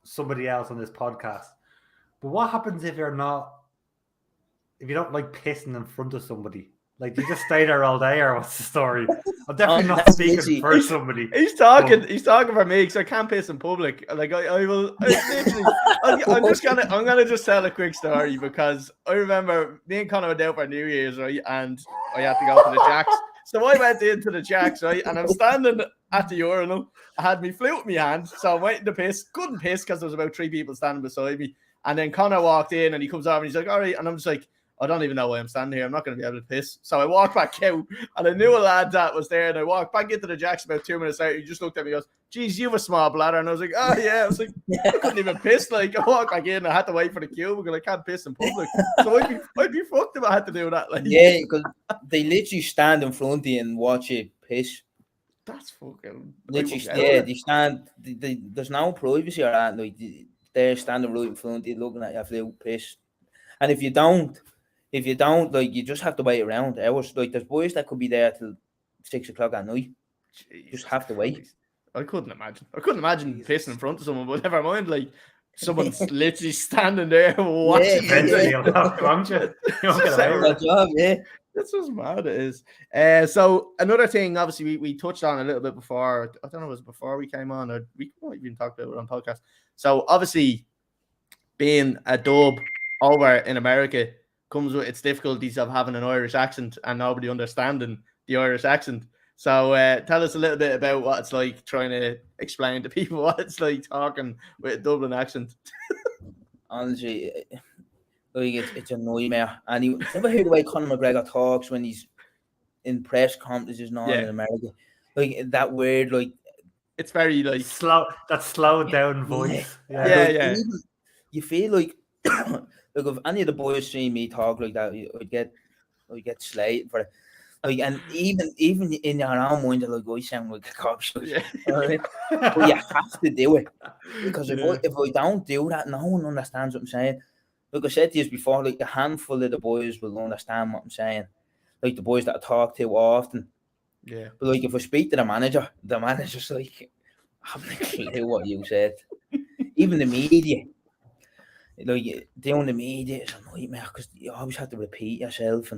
somebody else on this podcast. But what happens if you don't like pissing in front of somebody? Like, do you just stay there all day, or what's the story? I'm definitely not speaking for somebody. He's talking for me because I can't piss in public. Like, I will. I'm gonna just tell a quick story because I remember me and Connor went out for New Year's, right, and I had to go to the Jacks. So I went into the Jacks, right, and I'm standing at the urinal. I had my flute in my hand, so I'm waiting to piss. Couldn't piss because there was about 3 people standing beside me. And then Connor walked in and he comes over and he's like, all right. And I'm just like, I don't even know why I'm standing here. I'm not going to be able to piss. So I walked back out and I knew a lad that was there. And I walked back into the Jacks about 2 minutes later. He just looked at me and goes, geez, you have a small bladder. And I was like, oh, yeah. I was like, I couldn't even piss. Like, I walked back in. I had to wait for the queue because I can't piss in public. So I'd be fucked if I had to do that. Like, yeah, because they literally stand in front of you and watch you piss. That's fucking... Literally, yeah, they stand... there's no privacy or that. Like, they're standing right in front of you looking at your flute piss. And if you don't, like, you just have to wait around hours. Like, there's boys that could be there till 6 o'clock at night. Jesus just have to wait. Christ. I couldn't imagine pissing in front of someone, but never mind, like, someone's literally standing there watching. Yeah. That's just mad it is. So another thing, obviously, we touched on a little bit before. I don't know, was it before we came on, or we might even talk about it on podcast. So obviously, being a dub over in America comes with its difficulties of having an Irish accent and nobody understanding the Irish accent. So tell us a little bit about what it's like trying to explain to people what it's like talking with a Dublin accent. Honestly, like, it's a nightmare. And you never hear the way Conor McGregor talks when he's in press conferences and all in America. Like, that weird, like, it's very like slowed down voice. Yeah. You feel like like if any of the boys see me talk like that, I get slated for it. Like, and even in your own mind, you're like, I sound like a cop. Yeah. You know what I mean? But you have to do it because if I don't do that, no one understands what I'm saying. Like I said to you before, like, a handful of the boys will understand what I'm saying. Like the boys that I talk to often. Yeah. But like if I speak to the manager's like, I have no clue what you said. Even the media. Like, doing the media is a nightmare because you always have to repeat yourself.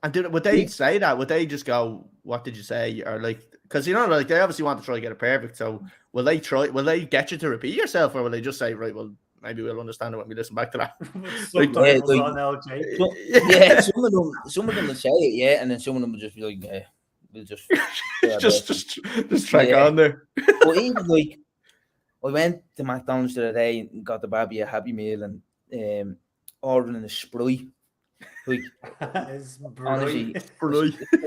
And would they say that? Would they just go, what did you say? Or like, because, you know, like, they obviously want to try to get it perfect. So will they get you to repeat yourself, or will they just say, right, well, maybe we'll understand it when we listen back to that? Some of them will say it, yeah, and then some of them will just be like, we'll just just track on there. But even like, I went to McDonald's the other day and got the baby a Happy Meal and ordering a Sprite. Like, honestly,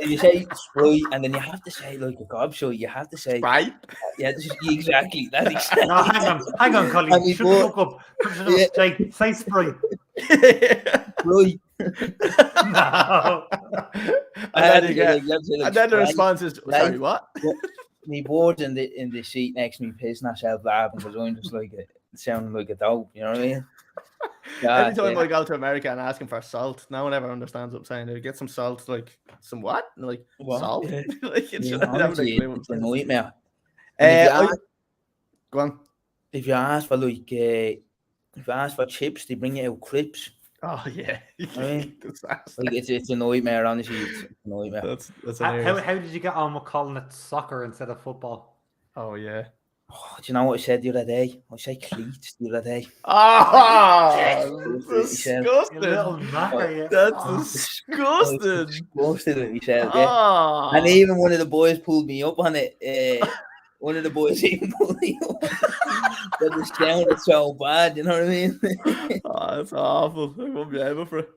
you say Sprite and then you have to say like a gobshite. You have to say Sprite. Yeah, exactly. That's exactly. No, hang on, Colin. Shut the fuck up. Say Sprite. Sprite. No. And then the response is, sorry, what? Me board's in the seat next to me, pissing myself laughing because I'm just like sounding like a dope. You know what I mean? Every time I go to America and ask them for salt, no one ever understands what I'm saying. They get some salt, like some what? Like what? Salt? Like, honestly, it's a nightmare. Go on. If you ask for chips, they bring you out crisps. Oh yeah. I mean, Disaster. like it's a nightmare, honestly. It's a nightmare. That's How hilarious. did you get on with calling it soccer instead of football? Oh yeah. Oh, do you know what I said the other day? I said cleats the other day. Oh, He said, You little disgusting. knacker, you. That's Oh. disgusting. disgusted with myself, yeah. Oh. And even one of the boys pulled me up on it. One of the boys even pulled me up. But the sounded so bad, you know what I mean? Oh, that's awful. I won't be able for it.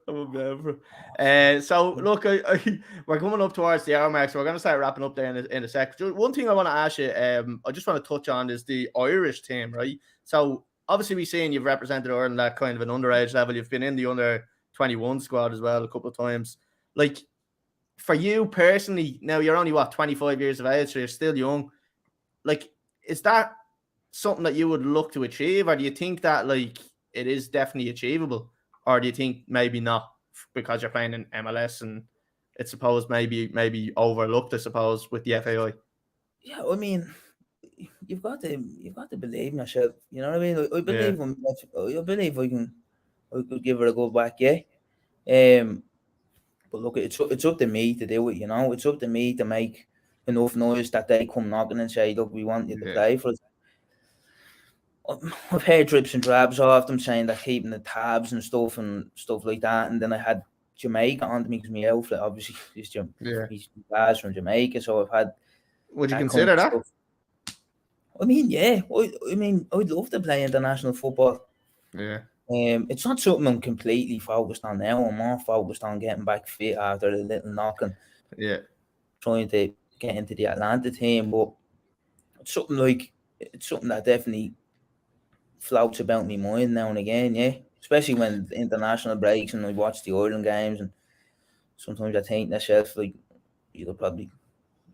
So look, we're coming up towards the hour mark, so we're going to start wrapping up there in a sec. One thing I want to ask you, I just want to touch on is the Irish team, right? So obviously we've seen you've represented Ireland at kind of an underage level. You've been in the under 21 squad as well a couple of times. Like for you personally, now you're only 25 years of age, so you're still young. Like, is that something that you would look to achieve, or do you think that like it is definitely achievable, or do you think maybe not because you're playing in MLS and it's supposed maybe overlooked, I suppose, with the FAI? Yeah, I mean, you've got to believe in yourself. You know what I mean? I believe I believe I could give it a go back, yeah. But look, it's up to me to do it. You know, it's up to me to make enough noise that they come knocking and say, "Look, we want you to play for us." I've heard drips and drabs of them saying they're keeping the tabs and stuff like that. And then I had Jamaica on to me because my outfit obviously he's guys from Jamaica, so I've had. Would you consider that? Stuff. I mean, yeah. I mean, I'd love to play international football. Yeah. It's not something I'm completely focused on now. I'm more focused on getting back fit after a little knock and trying to get into the Atlanta team. But it's something that definitely floats about my mind now and again, yeah. Especially when the international breaks and I watch the Ireland games, and sometimes I think to myself, like, you'll probably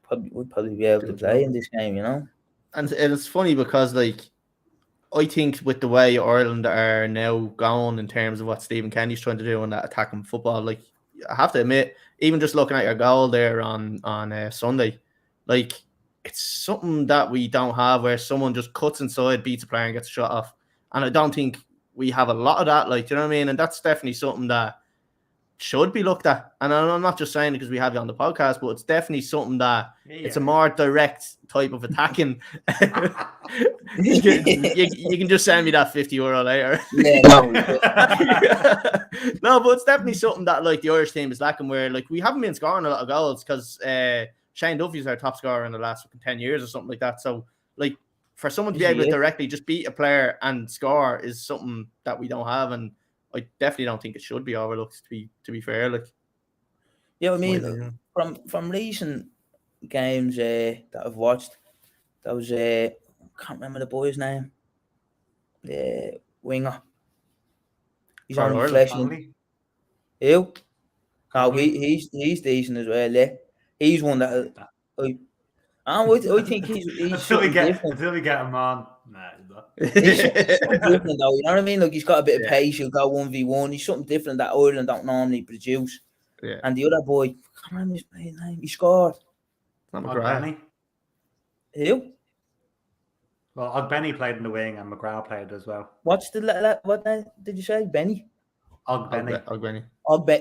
be able to play in this game, you know. And it's funny because, like, I think with the way Ireland are now going in terms of what Stephen Kenny's trying to do in that attacking football, like, I have to admit, even just looking at your goal there on Sunday, like, it's something that we don't have, where someone just cuts inside, beats a player and gets a shot off. And I don't think we have a lot of that, like, you know what I mean? And that's definitely something that should be looked at. And I'm not just saying it because we have you on the podcast, but it's definitely something that it's a more direct type of attacking. you can just send me that €50 later. No, but it's definitely something that, like, the Irish team is lacking, where, like, we haven't been scoring a lot of goals because Shane Duffy's our top scorer in the last 10 years or something like that. So, like, for someone to be able to directly just beat a player and score is something that we don't have, and I definitely don't think it should be overlooked. To be fair, like, yeah, I mean, from recent games that I've watched, that was I can't remember the boy's name, the winger. He's only flashing. Who? Oh, he's decent as well. Yeah, he's one that I think he's until we get him on. Nah, he's not. He's something different though, you know what I mean? Like, he's got a bit of pace. He'll go 1v1. He's something different that Ireland don't normally produce. Yeah. And the other boy, I can't remember his name. He scored. Not McGrath. Who? Well, Ogbenny played in the wing and McGrath played as well. What name did you say? Benny? Ogbenny.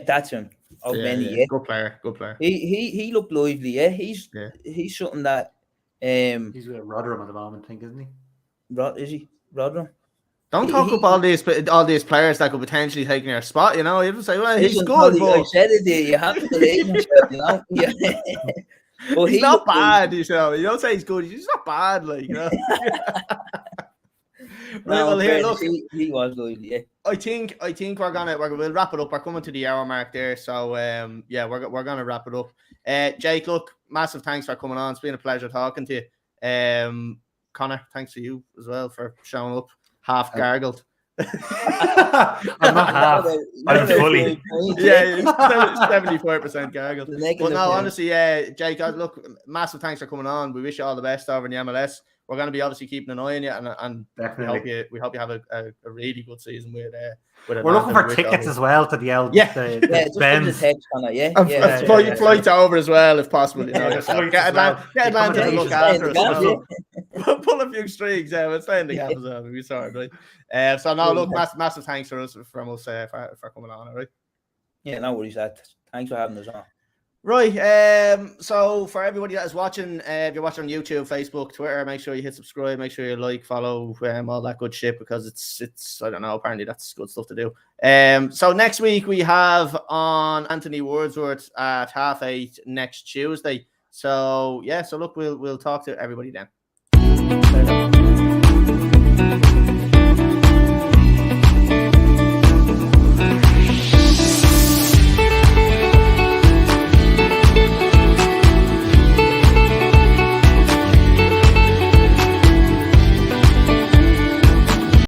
That's him. Ogbenny, yeah. Good player. He looked lively, yeah. He's something that he's with Rotherham at the moment, I think, isn't he? Is he? Rotherham? Don't talk up all these players that could potentially take their spot, you know. You have to say, well, he's good, but I said it there. You have to believe in yourself, you know. Yeah. Well, he's not bad, you know. You don't say he's good. He's not bad, like, you know. Right, well, here, look. He was good, yeah. I think we'll wrap it up. We're coming to the hour mark there, so we're gonna wrap it up. Jake, look, massive thanks for coming on. It's been a pleasure talking to you. Connor, thanks to you as well for showing up, half gargled. I'm not half. I'm fully. Yeah, 74% gargled. But no, honestly, Jake, look, massive thanks for coming on. We wish you all the best over in the MLS. we're going to be obviously keeping an eye on you, and Definitely. we hope you have a really good season with we're looking for tickets as well to the just give us a text on it, and flights over as well if possible. You know, get Atlanta to look after us. Pull a few strings, we'll stay in the gap as well. We'll be sorry, right? So now look, massive thanks from us for coming on, all right? Yeah, no worries, lad. Thanks for having us on. Right, so for everybody that is watching, if you're watching on YouTube, Facebook, Twitter, make sure you hit subscribe, make sure you like, follow, all that good shit, because it's I don't know, apparently that's good stuff to do. So next week we have on Anthony Wordsworth at 8:30 next Tuesday. So yeah, so look, we'll talk to everybody then.